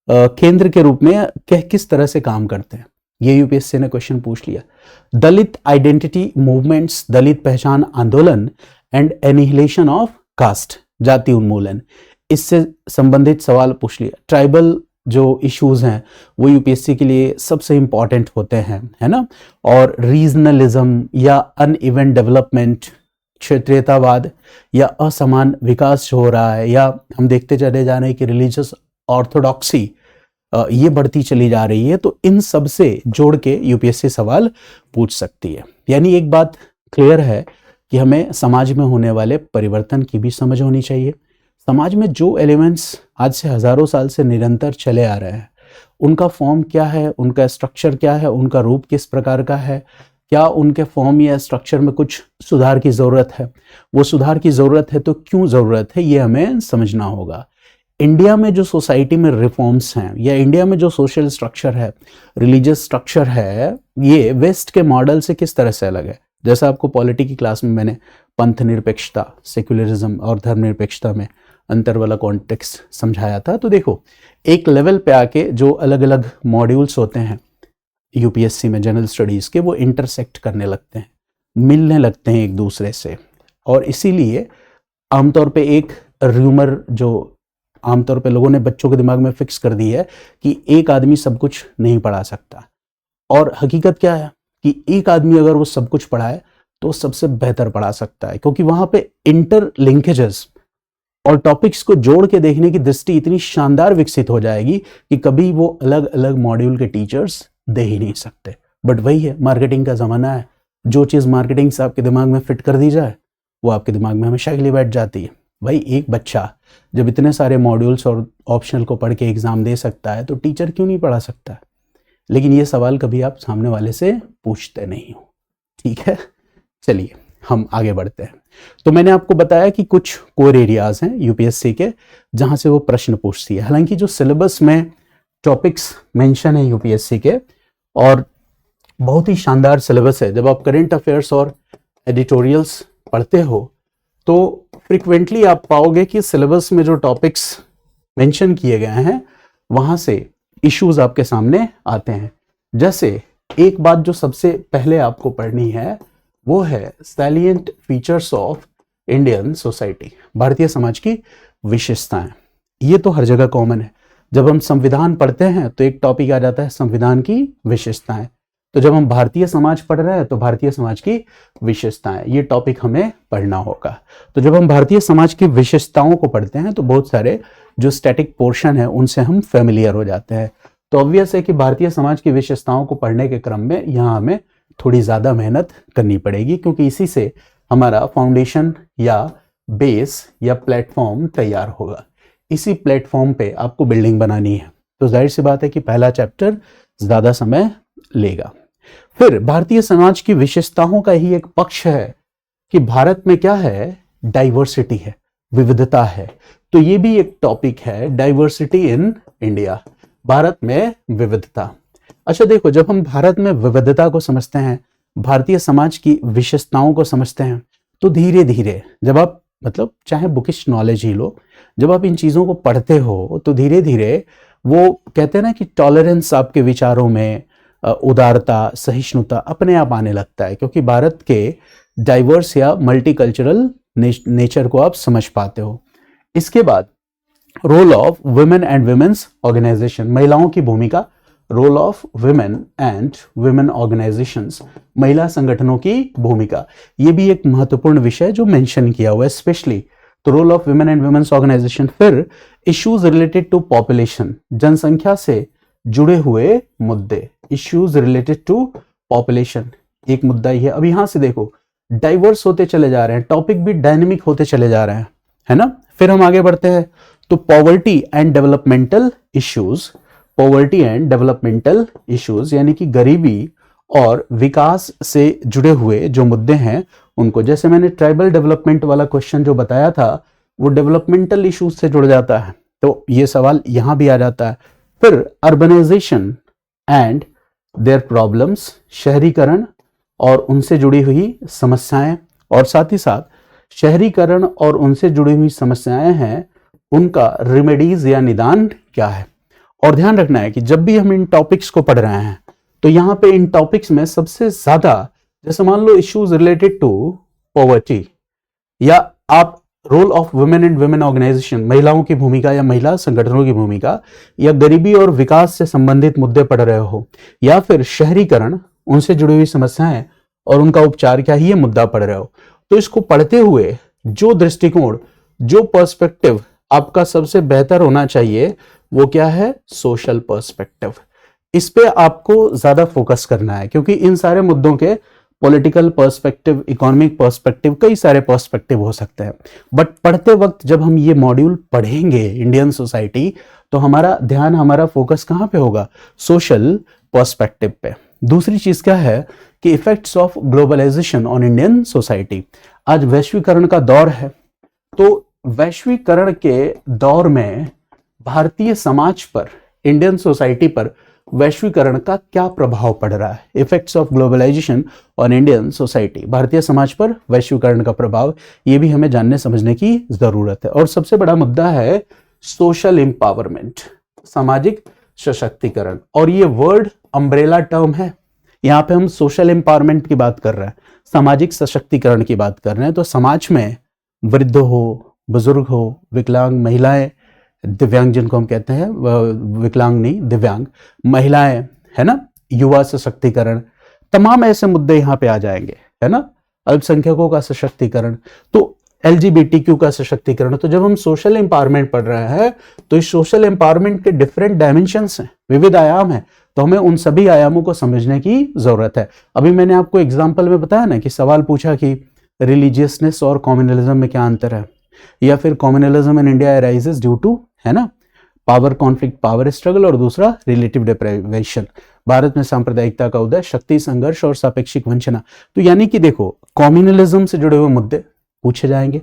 केंद्र के रूप में किस तरह से काम करते हैं, ये यूपीएससी ने क्वेश्चन पूछ लिया। दलित आइडेंटिटी मूवमेंट्स, दलित पहचान आंदोलन, एंड एनिहिलेशन ऑफ कास्ट, जाति उन्मूलन, इससे संबंधित सवाल पूछ लिया। ट्राइबल जो इश्यूज हैं वो यूपीएससी के लिए सबसे इंपॉर्टेंट होते हैं, है ना, और रीजनलिज्म या अनइवन डेवलपमेंट, क्षेत्रीयतावाद या असमान विकास जो हो रहा है, या हम देखते चले जा रहे हैं कि रिलीजियस ऑर्थोडॉक्सी ये बढ़ती चली जा रही है, तो इन सब से जोड़ के यूपीएससी सवाल पूछ सकती है। यानी एक बात क्लियर है कि हमें समाज में होने वाले परिवर्तन की भी समझ होनी चाहिए। समाज में जो एलिमेंट्स आज से हजारों साल से निरंतर चले आ रहे हैं, उनका फॉर्म क्या है, उनका स्ट्रक्चर क्या है, उनका रूप किस प्रकार का है, क्या उनके फॉर्म या स्ट्रक्चर में कुछ सुधार की जरूरत है, वो सुधार की जरूरत है तो क्यों जरूरत है, ये हमें समझना होगा। इंडिया में जो सोसाइटी में रिफॉर्म्स हैं, या इंडिया में जो सोशल स्ट्रक्चर है, रिलीजियस स्ट्रक्चर है, ये वेस्ट के मॉडल से किस तरह से अलग है। जैसा आपको पॉलिटी की क्लास में मैंने पंथ निरपेक्षता, सेक्युलरिज्म और धर्मनिरपेक्षता में अंतर वाला कॉन्टेक्स्ट समझाया था। तो देखो, एक लेवल पे आके जो अलग अलग मॉड्यूल्स होते हैं यूपीएससी में जनरल स्टडीज के, वो इंटरसेक्ट करने लगते हैं, मिलने लगते हैं एक दूसरे से, और इसीलिए आमतौर पे एक र्यूमर जो आमतौर पे लोगों ने बच्चों के दिमाग में फिक्स कर दी है कि एक आदमी सब कुछ नहीं पढ़ा सकता, और हकीकत क्या है कि एक आदमी अगर वो सब कुछ पढ़ाए तो सबसे बेहतर पढ़ा सकता है, क्योंकि वहां पे इंटर लिंकेजेस और टॉपिक्स को जोड़ के देखने की दृष्टि इतनी शानदार विकसित हो जाएगी कि कभी वो अलग अलग मॉड्यूल के टीचर्स दे ही नहीं सकते। बट वही है, मार्केटिंग का जमाना है, जो चीज मार्केटिंग से आपके दिमाग में फिट कर दी जाए वो आपके दिमाग में हमेशा के लिए बैठ जाती है। भाई एक बच्चा जब इतने सारे मॉड्यूल्स और ऑप्शनल को पढ़ के एग्ज़ाम दे सकता है तो टीचर क्यों नहीं पढ़ा सकता? लेकिन ये सवाल कभी आप सामने वाले से पूछते नहीं हो, ठीक है। चलिए हम आगे बढ़ते हैं। तो मैंने आपको बताया कि कुछ कोर एरियाज हैं यूपीएससी के जहां से वो प्रश्न पूछती है। हालांकि जो सिलेबस में टॉपिक्स मेंशन है यूपीएससी के, और बहुत ही शानदार सिलेबस है। जब आप करंट अफेयर्स और एडिटोरियल्स पढ़ते हो तो फ्रिक्वेंटली आप पाओगे कि सिलेबस में जो टॉपिक्स मेंशन किए गए हैं वहां से इश्यूज आपके सामने आते हैं। जैसे एक बात जो सबसे पहले आपको पढ़नी है वो है salient features of Indian society, भारतीय समाज की विशेषताएं। ये तो हर जगह कॉमन है। जब हम संविधान पढ़ते हैं तो एक टॉपिक आ जाता है संविधान की विशेषताएं। तो जब हम भारतीय समाज पढ़ रहे हैं तो भारतीय समाज की विशेषताएं, ये टॉपिक हमें पढ़ना होगा। तो जब हम भारतीय समाज की विशेषताओं को पढ़ते हैं तो बहुत सारे जो स्टैटिक पोर्शन है उनसे हम फेमिलियर हो जाते हैं। तो ऑब्वियस है कि भारतीय समाज की विशेषताओं को पढ़ने के क्रम में यहाँ हमें थोड़ी ज़्यादा मेहनत करनी पड़ेगी, क्योंकि इसी से हमारा फाउंडेशन या बेस या प्लेटफॉर्म तैयार होगा। इसी प्लेटफॉर्म पे आपको बिल्डिंग बनानी है। तो जाहिर सी बात है कि पहला चैप्टर ज़्यादा समय लेगा। फिर भारतीय समाज की विशेषताओं का ही एक पक्ष है कि भारत में क्या है, डाइवर्सिटी है, विविधता है। तो ये भी एक टॉपिक है, डाइवर्सिटी इन इंडिया, भारत में विविधता। अच्छा देखो, जब हम भारत में विविधता को समझते हैं, भारतीय समाज की विशेषताओं को समझते हैं, तो धीरे धीरे जब आप मतलब चाहे बुकिश नॉलेज ही लो, जब आप इन चीज़ों को पढ़ते हो तो धीरे धीरे वो कहते हैं ना कि टॉलरेंस आपके विचारों में, उदारता, सहिष्णुता अपने आप आने लगता है, क्योंकि भारत के डाइवर्स या मल्टीकल्चरल नेचर को आप समझ पाते हो। इसके बाद role of women and women's organisation, महिलाओं की भूमिका, role of women and women organisations, महिला संगठनों की भूमिका, ये भी एक महत्वपूर्ण विषय जो मेंशन किया हुआ है स्पेशली। तो role of women and women's organisation. फिर इश्यूज रिलेटेड टू पॉपुलेशन, जनसंख्या से जुड़े हुए मुद्दे, इश्यूज रिलेटेड टू पॉपुलेशन एक मुद्दा ही है। अब यहां से देखो डाइवर्स होते चले जा रहे हैं, टॉपिक भी डायनेमिक होते चले जा रहे हैं, है ना। फिर हम आगे बढ़ते हैं तो poverty and developmental issues, poverty and developmental issues यानी कि गरीबी और विकास से जुड़े हुए जो मुद्दे हैं उनको, जैसे मैंने ट्राइबल डेवलपमेंट वाला क्वेश्चन जो बताया था वो डेवलपमेंटल इश्यूज से जुड़ जाता है, तो ये सवाल यहां भी आ जाता है। फिर अर्बनाइजेशन एंड देयर प्रॉब्लम्स, शहरीकरण और उनसे जुड़ी हुई समस्याएं, और साथ ही साथ शहरीकरण और उनसे जुड़ी हुई समस्याएं हैं उनका रेमेडीज या निदान क्या है। और ध्यान रखना है कि जब भी हम इन टॉपिक्स को पढ़ रहे हैं तो यहाँ पे इन टॉपिक्स में सबसे ज्यादा, जैसे मान लो इश्यूज रिलेटेड टू पॉवर्टी, या आप role of women and women organisation, महिलाओं की भूमिका या महिला संगठनों की भूमिका, या गरीबी और विकास से संबंधित मुद्दे पढ़ रहे हो, या फिर शहरीकरण, उनसे जुड़ी हुई समस्याएं और उनका उपचार क्या ही ये मुद्दा पढ़ रहे हो, तो इसको पढ़ते हुए जो दृष्टिकोण, जो पर्सपेक्टिव आपका सबसे बेहतर होना चाहिए वो क्या है, सोशल पर्सपेक्टिव। इस पे आपको ज्यादा फोकस करना है, क्योंकि इन सारे मुद्दों के पॉलिटिकल पर्सपेक्टिव, इकोनॉमिक पर्सपेक्टिव, कई सारे पर्सपेक्टिव हो सकते हैं। बट पढ़ते वक्त जब हम ये मॉड्यूल पढ़ेंगे इंडियन सोसाइटी, तो हमारा ध्यान, हमारा फोकस कहाँ पे होगा, सोशल पर्सपेक्टिव पे। दूसरी चीज क्या है कि effects of globalisation on Indian society. आज वैश्वीकरण का दौर है, तो वैश्वीकरण के दौर में भारतीय समाज पर, इंडियन सोसाइटी पर वैश्वीकरण का क्या प्रभाव पड़ रहा है, effects of globalisation on Indian society, भारतीय समाज पर वैश्वीकरण का प्रभाव, ये भी हमें जानने समझने की जरूरत है। और सबसे बड़ा मुद्दा है सोशल एम्पावरमेंट, सामाजिक सशक्तिकरण। और ये वर्ड अम्ब्रेला टर्म है, यहाँ पे हम सोशल एम्पावरमेंट की बात कर रहे हैं, सामाजिक सशक्तिकरण की बात कर रहे हैं। तो समाज में वृद्ध हो, बुजुर्ग हो, विकलांग महिलाएं, दिव्यांग जिनको हम कहते हैं, विकलांग नहीं दिव्यांग महिलाएं, है ना, युवा सशक्तिकरण, तमाम ऐसे मुद्दे यहाँ पे आ जाएंगे, है ना, अल्पसंख्यकों का सशक्तिकरण, तो LGBTQ का सशक्तिकरण। तो जब हम सोशल एम्पावरमेंट पढ़ रहे हैं तो इस सोशल एम्पावरमेंट के डिफरेंट डायमेंशंस हैं, विविध आयाम हैं, तो हमें उन सभी आयामों को समझने की जरूरत है। अभी मैंने आपको एग्जाम्पल में बताया ना कि सवाल पूछा कि रिलीजियसनेस और कॉम्युनलिज्म में क्या अंतर है, या फिर communalism in India arises due to, है ना, पावर कॉन्फ्लिक्ट, पावर स्ट्रगल, और दूसरा रिलेटिव डिप्राइवेशन, भारत में सांप्रदायिकता का उदय, शक्ति संघर्ष और सापेक्षिक वंचना। तो यानी कि देखो, कॉम्युनलिज्म से जुड़े हुए मुद्दे पूछे जाएंगे,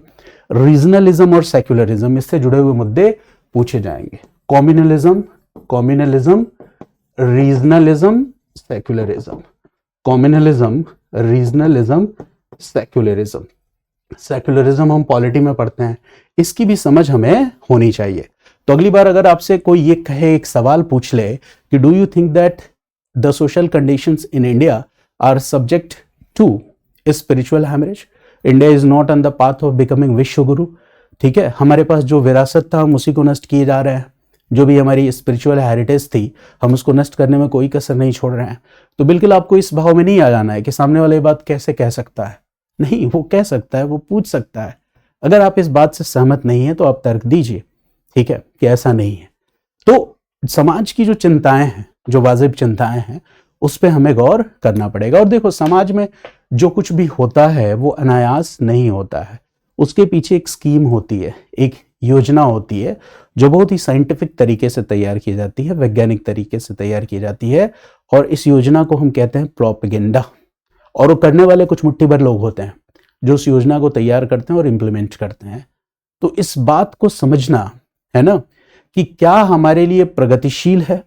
रीजनलिज्म और सेक्युलरिज्म इससे जुड़े हुए मुद्दे पूछे जाएंगे। Communalism, regionalism, secularism, communalism, regionalism, secularism. Secularism हम पॉलिटी में पढ़ते हैं, इसकी भी समझ हमें होनी चाहिए। तो अगली बार अगर आपसे कोई ये कहे, एक सवाल पूछ ले कि do you think that the social conditions in India are subject to spiritual haemorrhage, India is not on the path of becoming विश्व गुरु, ठीक है, हमारे पास जो विरासत था हम उसी को नष्ट किए जा रहे हैं, जो भी हमारी स्पिरिचुअल हेरिटेज थी हम उसको नष्ट करने में कोई कसर नहीं छोड़ रहे हैं। तो बिल्कुल आपको इस भाव में नहीं आ जाना है कि सामने वाले बात कैसे कह सकता है, नहीं, वो कह सकता है, वो पूछ सकता है। अगर आप इस बात से सहमत नहीं है तो आप तर्क दीजिए, ठीक है, कि ऐसा नहीं है। तो समाज की जो चिंताएं हैं, जो वाजिब चिंताएं हैं, उस पर हमें गौर करना पड़ेगा। और देखो, समाज में जो कुछ भी होता है वो अनायास नहीं होता है, उसके पीछे एक स्कीम होती है, एक योजना होती है जो बहुत ही साइंटिफिक तरीके से तैयार की जाती है, वैज्ञानिक तरीके से तैयार की जाती है, और इस योजना को हम कहते हैं प्रोपेगेंडा। और वो करने वाले कुछ मुट्ठी भर लोग होते हैं जो उस योजना को तैयार करते हैं और इम्प्लीमेंट करते हैं। तो इस बात को समझना है ना कि क्या हमारे लिए प्रगतिशील है,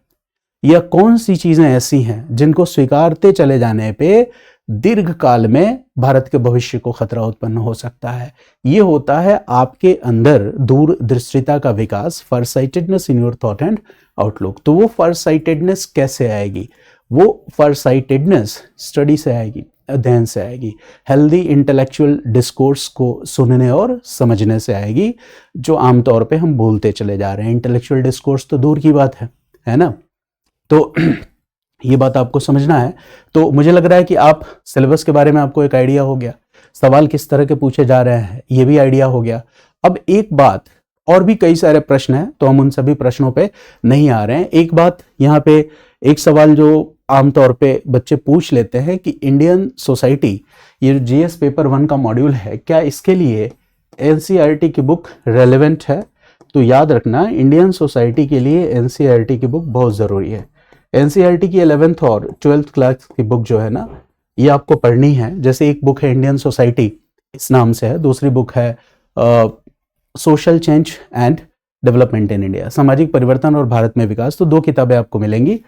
या कौन सी चीजें ऐसी हैं जिनको स्वीकारते चले जाने पे दीर्घ काल में भारत के भविष्य को खतरा उत्पन्न हो सकता है। ये होता है आपके अंदर दूरदृष्टिता का विकास, foresightedness in your thought and outlook. तो वो फॉरसाइटेडनेस कैसे आएगी? वो फॉरसाइटेडनेस स्टडी से आएगी, अध्ययन से आएगी, हेल्दी इंटेलेक्चुअल डिस्कोर्स को सुनने और समझने से आएगी, जो आमतौर पे हम भूलते चले जा रहे हैं। इंटेलेक्चुअल डिस्कोर्स तो दूर की बात है ना। तो ये बात आपको समझना है। तो मुझे लग रहा है कि आप सिलेबस के बारे में आपको एक आइडिया हो गया, सवाल किस तरह के पूछे जा रहे हैं ये भी आइडिया हो गया। अब एक बात, और भी कई सारे प्रश्न हैं तो हम उन सभी प्रश्नों पे नहीं आ रहे हैं। एक बात यहाँ पे, एक सवाल जो आमतौर पे बच्चे पूछ लेते हैं कि इंडियन सोसाइटी, ये जो जीएस पेपर 1 का मॉड्यूल है, क्या इसके लिए एनसीईआरटी की बुक रेलेवेंट है? तो याद रखना, इंडियन सोसाइटी के लिए एनसीईआरटी की बुक बहुत जरूरी है। एनसीईआरटी की 11th और 12th क्लास की बुक जो है ना, ये आपको पढ़नी है। जैसे एक बुक है इंडियन सोसाइटी, इस नाम से है, दूसरी बुक है social change and development in India, सामाजिक परिवर्तन और भारत में विकास। तो 2 किताबें आपको मिलेंगी।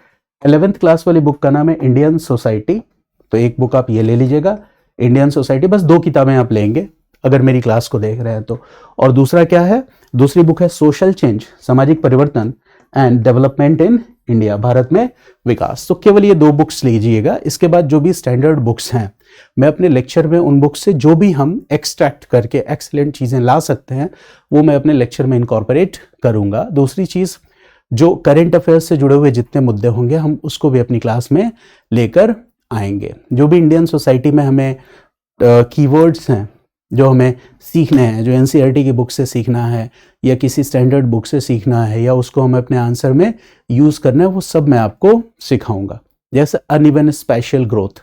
11th क्लास वाली बुक का नाम है इंडियन सोसाइटी, तो एक बुक आप ये ले लीजिएगा, इंडियन सोसाइटी। बस 2 किताबें आप लेंगे अगर मेरी क्लास को देख रहे हैं तो। और दूसरा क्या है? दूसरी बुक है सोशल चेंज, सामाजिक परिवर्तन and development in India, Bharat में विकास। तो केवल ये 2 बुक्स लीजिएगा। इसके बाद जो भी स्टैंडर्ड बुक्स हैं, मैं अपने लेक्चर में उन बुक्स से जो भी हम एक्सट्रैक्ट करके एक्सीलेंट चीजें ला सकते हैं वो मैं अपने लेक्चर में इनकॉर्पोरेट करूंगा। दूसरी चीज, जो करेंट अफेयर्स से जुड़े हुए जितने मुद्दे होंगे हम उसको भी अपनी क्लास में लेकर आएंगे। जो भी इंडियन सोसाइटी में हमें कीवर्ड्स हैं जो हमें सीखने हैं, जो एनसीईआरटी की बुक से सीखना है या किसी स्टैंडर्ड बुक से सीखना है या उसको हमें अपने आंसर में यूज करना है, वो सब मैं आपको सिखाऊंगा। जैसे अनइवन स्पेशल ग्रोथ,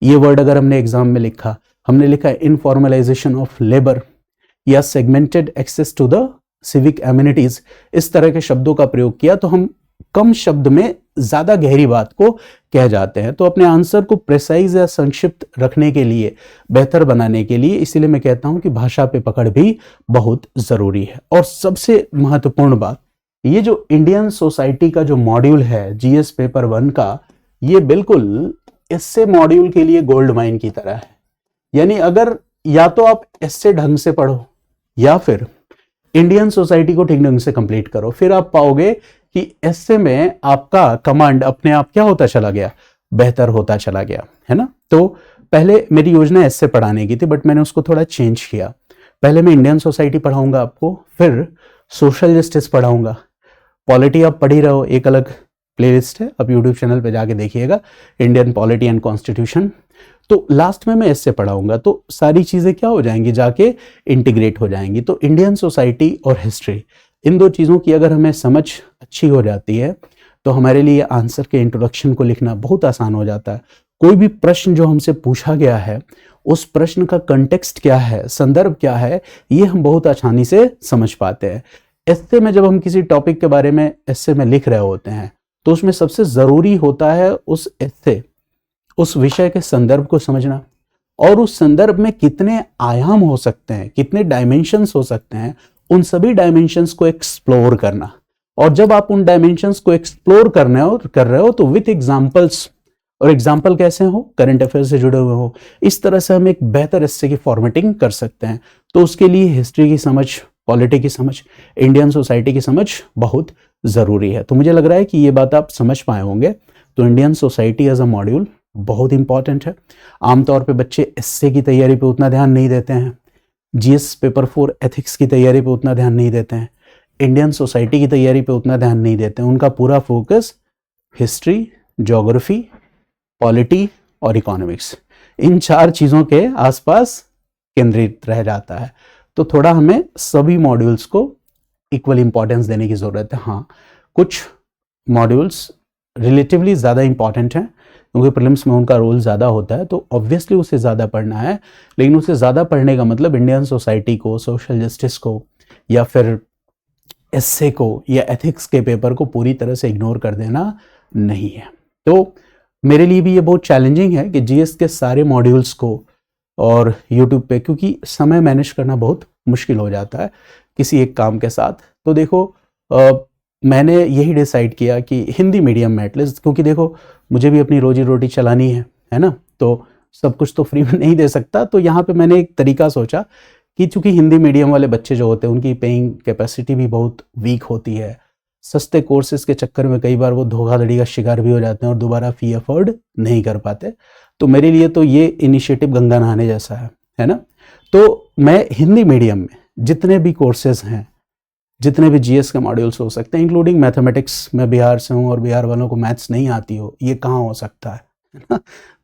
ये वर्ड अगर हमने एग्जाम में लिखा, हमने लिखा इनफॉर्मलाइजेशन ऑफ लेबर या segmented access to the civic amenities, इस तरह के शब्दों का प्रयोग किया तो हम कम शब्द में ज्यादा गहरी बात को कह जाते हैं। तो अपने आंसर को प्रिसाइज या संक्षिप्त रखने के लिए, बेहतर बनाने के लिए, इसीलिए मैं कहता हूं कि भाषा पे पकड़ भी बहुत जरूरी है। और सबसे महत्वपूर्ण बात, ये जो इंडियन सोसाइटी का जो मॉड्यूल है जीएस पेपर 1 का, ये बिल्कुल इससे मॉड्यूल के लिए गोल्ड माइन की तरह है। यानी अगर या तो आप इससे ढंग से पढ़ो या फिर इंडियन सोसाइटी को ठीक ढंग से कंप्लीट करो, फिर आप पाओगे कि ऐसे में आपका कमांड अपने आप क्या होता चला गया, बेहतर होता चला गया, है ना। तो पहले मेरी योजना ऐसे पढ़ाने की थी, बट मैंने उसको थोड़ा चेंज किया। पहले मैं इंडियन सोसाइटी पढ़ाऊंगा आपको, फिर सोशल जस्टिस पढ़ाऊंगा। पॉलिटी आप पढ़ ही रहो, एक अलग प्लेलिस्ट है, आप यूट्यूब चैनल पे जाके देखिएगा, इंडियन पॉलिटी एंड कॉन्स्टिट्यूशन। तो लास्ट में मैं इससे पढ़ाऊंगा, तो सारी चीजें क्या हो जाएंगी, जाके इंटीग्रेट हो जाएंगी। तो इंडियन सोसाइटी और हिस्ट्री, इन 2 चीजों की अगर हमें समझ अच्छी हो जाती है तो हमारे लिए आंसर के इंट्रोडक्शन को लिखना बहुत आसान हो जाता है। कोई भी प्रश्न जो हमसे पूछा गया है उस प्रश्न का कंटेक्स्ट क्या है, संदर्भ क्या है, ये हम बहुत आसानी से समझ पाते हैं। एस्से में जब हम किसी टॉपिक के बारे में एस्से में लिख रहे होते हैं तो उसमें सबसे जरूरी होता है उस एस्से, उस विषय के संदर्भ को समझना, और उस संदर्भ में कितने आयाम हो सकते हैं, कितने डायमेंशंस हो सकते हैं, उन सभी डायमेंशंस को एक्सप्लोर करना। और जब आप उन डायमेंशंस को एक्सप्लोर कर रहे हो तो विथ एग्जांपल्स, और एग्जाम्पल कैसे हो, करंट अफेयर से जुड़े हुए हो, इस तरह से हम एक बेहतर एस्से की फॉर्मेटिंग कर सकते हैं। तो उसके लिए हिस्ट्री की समझ, पॉलिटी की समझ, इंडियन सोसाइटी की समझ बहुत जरूरी है। तो मुझे लग रहा है कि ये बात आप समझ पाए होंगे। तो Indian society as a module बहुत इंपॉर्टेंट है। आमतौर पे बच्चे एस्से की तैयारी पे उतना ध्यान नहीं देते हैं, जीएस पेपर 4 एथिक्स की तैयारी पे उतना ध्यान नहीं देते हैं, इंडियन सोसाइटी की तैयारी पे उतना ध्यान नहीं देते हैं। उनका पूरा फोकस हिस्ट्री, ज्योग्राफी, पॉलिटी और इकोनॉमिक्स, इन 4 चीज़ों के आसपास केंद्रित रह जाता है। तो थोड़ा हमें सभी मॉड्यूल्स को इक्वल इंपॉर्टेंस देने की ज़रूरत है। हाँ, कुछ मॉड्यूल्स रिलेटिवली ज़्यादा इंपॉर्टेंट हैं क्योंकि प्रीलिम्स में उनका रोल ज़्यादा होता है, तो ऑब्वियसली उसे ज़्यादा पढ़ना है। लेकिन उसे ज़्यादा पढ़ने का मतलब इंडियन सोसाइटी को, सोशल जस्टिस को, या फिर एस्से को, या एथिक्स के पेपर को पूरी तरह से इग्नोर कर देना नहीं है। तो मेरे लिए भी ये बहुत चैलेंजिंग है कि जीएस के सारे मॉड्यूल्स को और यूट्यूब पे, क्योंकि समय मैनेज करना बहुत मुश्किल हो जाता है किसी एक काम के साथ। तो देखो मैंने यही डिसाइड किया कि हिंदी मीडियम में एटलीस्ट, क्योंकि देखो मुझे भी अपनी रोजी रोटी चलानी है ना, तो सब कुछ तो फ्री में नहीं दे सकता। तो यहाँ पे मैंने एक तरीका सोचा कि चूंकि हिंदी मीडियम वाले बच्चे जो होते हैं उनकी पेइंग कैपेसिटी भी बहुत वीक होती है, सस्ते कोर्सेज के चक्कर में कई बार वो धोखाधड़ी का शिकार भी हो जाते हैं और दोबारा फी अफोर्ड नहीं कर पाते। तो मेरे लिए तो ये इनिशिएटिव गंगा नहाने जैसा है ना। तो मैं हिंदी मीडियम में जितने भी कोर्सेज हैं, जितने भी जीएस के मॉड्यूल्स हो सकते हैं, इंक्लूडिंग मैथमेटिक्स, मैं बिहार से हूँ और बिहार वालों को मैथ्स नहीं आती हो, ये कहाँ हो सकता है ना।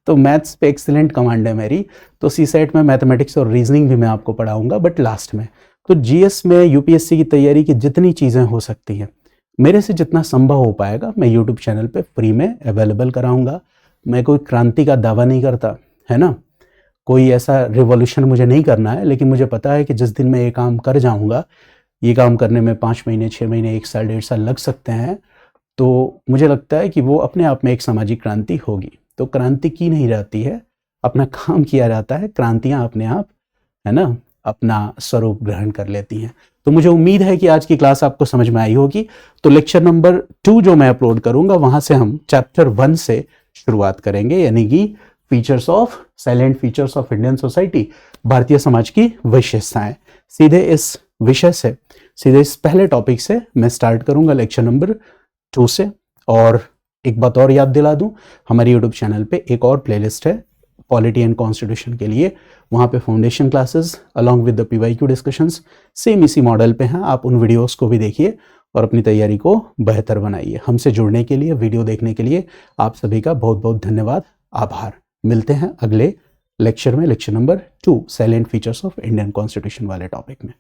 तो मैथ्स पे एक्सीलेंट कमांड है मेरी। तो सीसेट में मैथमेटिक्स और रीजनिंग भी मैं आपको पढ़ाऊंगा, बट लास्ट में। तो जीएस में यूपीएससी की तैयारी की जितनी चीज़ें हो सकती हैं, मेरे से जितना संभव हो पाएगा, मैं यूट्यूब चैनल पे फ्री में अवेलेबल कराऊंगा। मैं कोई क्रांति का दावा नहीं करता, है ना, कोई ऐसा रिवॉल्यूशन मुझे नहीं करना है, लेकिन मुझे पता है कि जिस दिन मैं ये काम कर जाऊंगा, ये काम करने में 5 महीने, 6 महीने, 1 साल, 1.5 साल लग सकते हैं, तो मुझे लगता है कि वो अपने आप में एक सामाजिक क्रांति होगी। तो क्रांति की नहीं रहती है, अपना काम किया जाता है, क्रांतियाँ अपने आप, है ना, अपना स्वरूप ग्रहण कर लेती हैं। तो मुझे उम्मीद है कि आज की क्लास आपको समझ में आई होगी। तो लेक्चर नंबर 2 जो मैं अपलोड करूंगा, वहां से हम चैप्टर 1 से शुरुआत करेंगे, यानी कि features of, salient features of Indian society, भारतीय समाज की विशेषताएं। सीधे इस विषय से, सीधे इस पहले टॉपिक से मैं स्टार्ट करूंगा लेक्चर नंबर 2 से। और एक बात और याद दिला दूं, हमारे यूट्यूब चैनल पे एक और प्लेलिस्ट है पॉलिटी एंड कॉन्स्टिट्यूशन के लिए। वहाँ पे foundation classes along with the PYQ discussions same इसी मॉडल पे हैं। आप उन वीडियोस को भी देखिए और अपनी तैयारी को बेहतर बनाइए। हमसे जुड़ने के लिए, वीडियो देखने के लिए आप सभी का बहुत बहुत धन्यवाद, आभार। मिलते हैं अगले लेक्चर में, lecture number 2, salient features of Indian constitution वाले टॉपिक में।